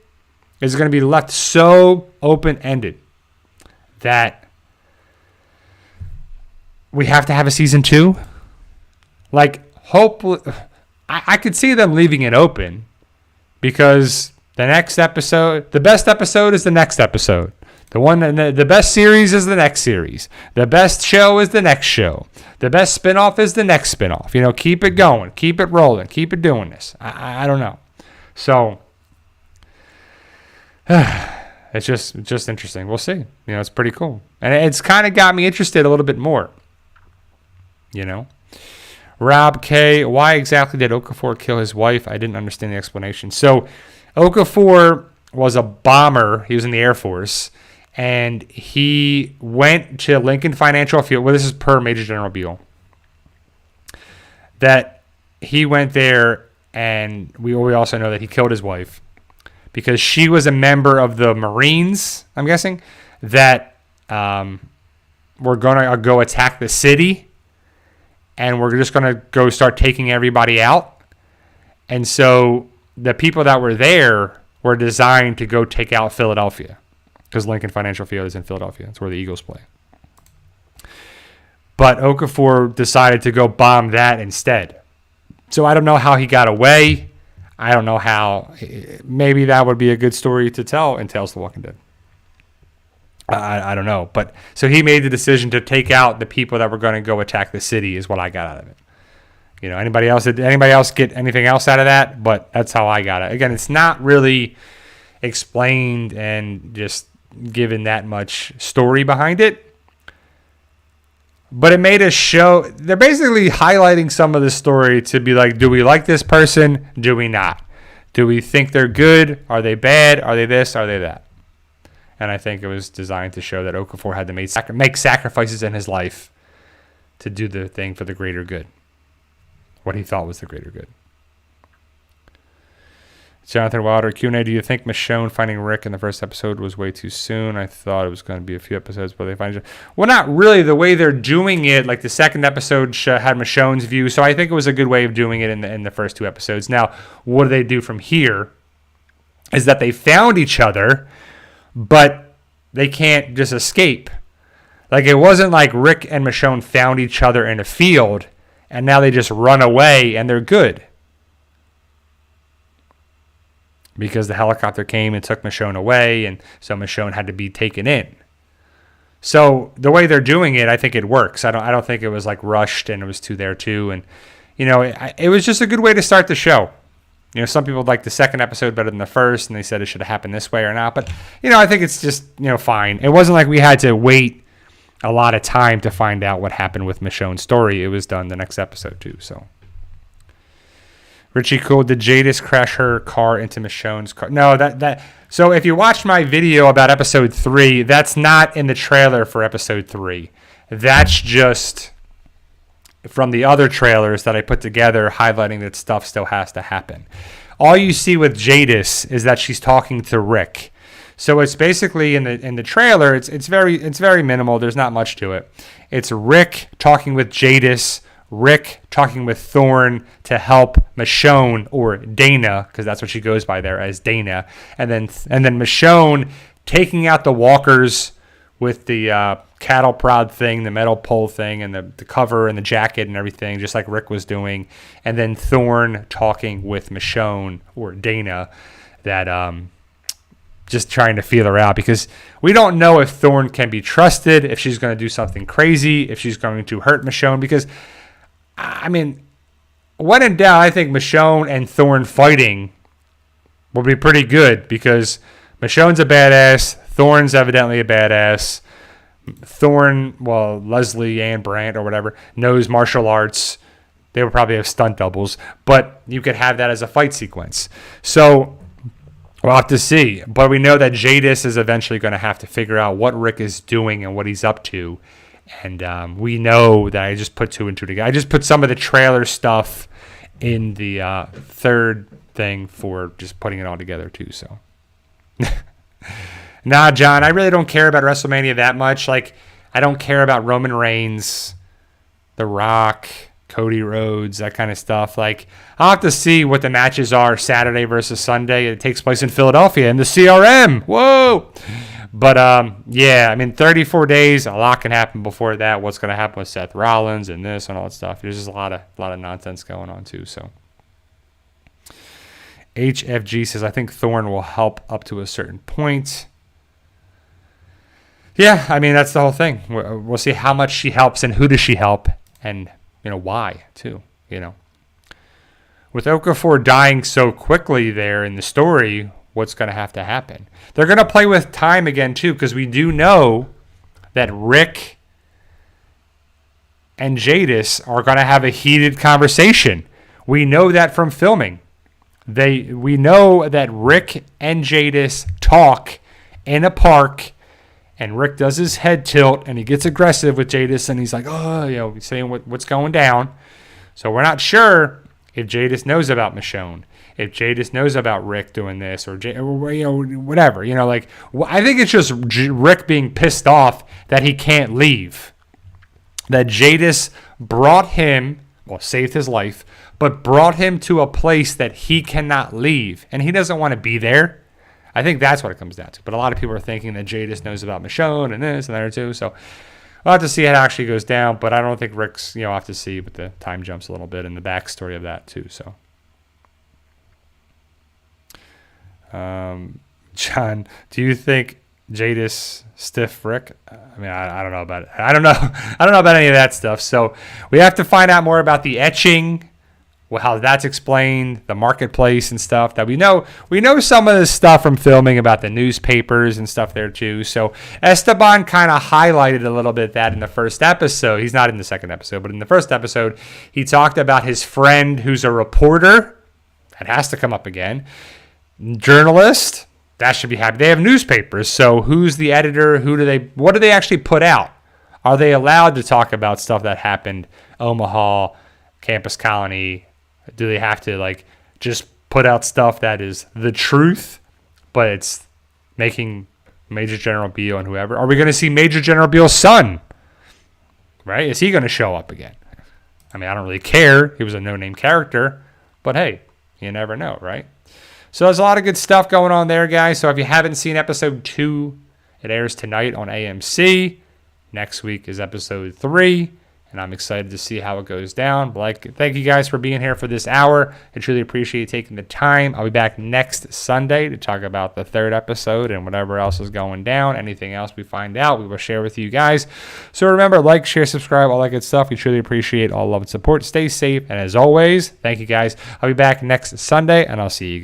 Is it going to be left so open-ended that we have to have a season 2? Like, hopefully, I could see them leaving it open because the next episode, the best episode is the next episode. The best series is the next series. The best show is the next show. The best spinoff is the next spinoff. You know, keep it going, keep it rolling, keep it doing this. I don't know. So it's just interesting. We'll see. You know, it's pretty cool, and it's kind of got me interested a little bit more. You know, Rob K. Why exactly did Okafor kill his wife? I didn't understand the explanation. So, Okafor was a bomber. He was in the Air Force, and he went to Lincoln Financial Field. Well, this is per Major General Beale. That he went there, and we also know that he killed his wife because she was a member of the Marines. I'm guessing that were gonna go attack the city. And we're just going to go start taking everybody out. And so the people that were there were designed to go take out Philadelphia. Because Lincoln Financial Field is in Philadelphia. That's where the Eagles play. But Okafor decided to go bomb that instead. So I don't know how he got away. I don't know how. Maybe that would be a good story to tell in Tales of the Walking Dead. I don't know. But so he made the decision to take out the people that were going to go attack the city is what I got out of it. You know, anybody else get anything else out of that? But that's how I got it. Again, it's not really explained and just given that much story behind it. But it made us show, they're basically highlighting some of the story to be like, do we like this person? Do we not? Do we think they're good? Are they bad? Are they this? Are they that? And I think it was designed to show that Okafor had to make sacrifices in his life to do the thing for the greater good. What he thought was the greater good. Jonathan Wilder, Q&A, do you think Michonne finding Rick in the first episode was way too soon? I thought it was going to be a few episodes, but they find it. Well, not really. The way they're doing it, like the second episode had Michonne's view, so I think it was a good way of doing it in the first 2 episodes. Now, what do they do from here is that they found each other, but they can't just escape. Like, it wasn't like Rick and Michonne found each other in a field, and now they just run away, and they're good. Because the helicopter came and took Michonne away, and so Michonne had to be taken in. So the way they're doing it, I think it works. I don't think it was like rushed and it was too there too. And it was just a good way to start the show. Some people like the second episode better than the first, and they said it should have happened this way or not. But I think it's just fine. It wasn't like we had to wait a lot of time to find out what happened with Michonne's story. It was done the next episode too. So. Richie Cool, did Jadis crash her car into Michonne's car? No, so if you watched my video about episode 3, that's not in the trailer for episode 3. That's just from the other trailers that I put together highlighting that stuff still has to happen. All you see with Jadis is that she's talking to Rick. So it's basically in the trailer, it's very minimal. There's not much to it. It's Rick talking with Jadis, Rick talking with Thorne to help Michonne, or Dana, because that's what she goes by there as Dana, and then Michonne taking out the walkers with the cattle prod thing, the metal pole thing, and the cover and the jacket and everything, just like Rick was doing, and then Thorne talking with Michonne, or Dana, that just trying to feel her out, because we don't know if Thorne can be trusted, if she's going to do something crazy, if she's going to hurt Michonne, because when in doubt, I think Michonne and Thorne fighting will be pretty good, because Michonne's a badass. Thorne's evidently a badass. Thorne, Leslie Ann Brandt or whatever, knows martial arts. They would probably have stunt doubles, but you could have that as a fight sequence. So we'll have to see. But we know that Jadis is eventually going to have to figure out what Rick is doing and what he's up to. And we know that I just put 2 and 2 together. I just put some of the trailer stuff in the third thing for just putting it all together too. So, nah, John, I really don't care about WrestleMania that much. Like, I don't care about Roman Reigns, The Rock, Cody Rhodes, that kind of stuff. Like, I'll have to see what the matches are Saturday versus Sunday. It takes place in Philadelphia in the CRM. Whoa! But, 34 days, a lot can happen before that. What's going to happen with Seth Rollins and this and all that stuff. There's just a lot of nonsense going on, too. So, HFG says, I think Thorne will help up to a certain point. Yeah, that's the whole thing. We'll see how much she helps and who does she help and, why, too, With Okafor dying so quickly there in the story, what's going to have to happen? They're going to play with time again, too, because we do know that Rick and Jadis are going to have a heated conversation. We know that from filming. We know that Rick and Jadis talk in a park, and Rick does his head tilt, and he gets aggressive with Jadis, and he's like, he's saying what's going down. So we're not sure if Jadis knows about Michonne, if Jadis knows about Rick doing this, or whatever. I think it's just Rick being pissed off that he can't leave. That Jadis brought him, saved his life, but brought him to a place that he cannot leave, and he doesn't want to be there. I think that's what it comes down to. But a lot of people are thinking that Jadis knows about Michonne and this and that too. So we'll have to see how it actually goes down. But I don't think Rick's, I'll have to see with the time jumps a little bit and the backstory of that too. So, John, do you think Jadis stiff Rick? I don't know about it. I don't know about any of that stuff. So we have to find out more about the etching. How that's explained, the marketplace and stuff that we know some of this stuff from filming about the newspapers and stuff there too. So Esteban kind of highlighted a little bit that in the first episode. He's not in the second episode, but in the first episode, he talked about his friend who's a reporter. That has to come up again. Journalist, that should be happy. They have newspapers, so who's the editor? What do they actually put out? Are they allowed to talk about stuff that happened, Omaha, Campus Colony? Do they have to like just put out stuff that is the truth, but it's making Major General Beale and whoever? Are we going to see Major General Beale's son? Right? Is he going to show up again? I mean, I don't really care. He was a no-name character, but hey, you never know, right? So there's a lot of good stuff going on there, guys. So if you haven't seen episode 2, it airs tonight on AMC. Next week is episode 3, and I'm excited to see how it goes down. But thank you guys for being here for this hour. I truly appreciate you taking the time. I'll be back next Sunday to talk about the 3rd episode and whatever else is going down. Anything else we find out, we will share with you guys. So remember, like, share, subscribe, all that good stuff. We truly appreciate all love and support. Stay safe, and as always, thank you guys. I'll be back next Sunday, and I'll see you guys.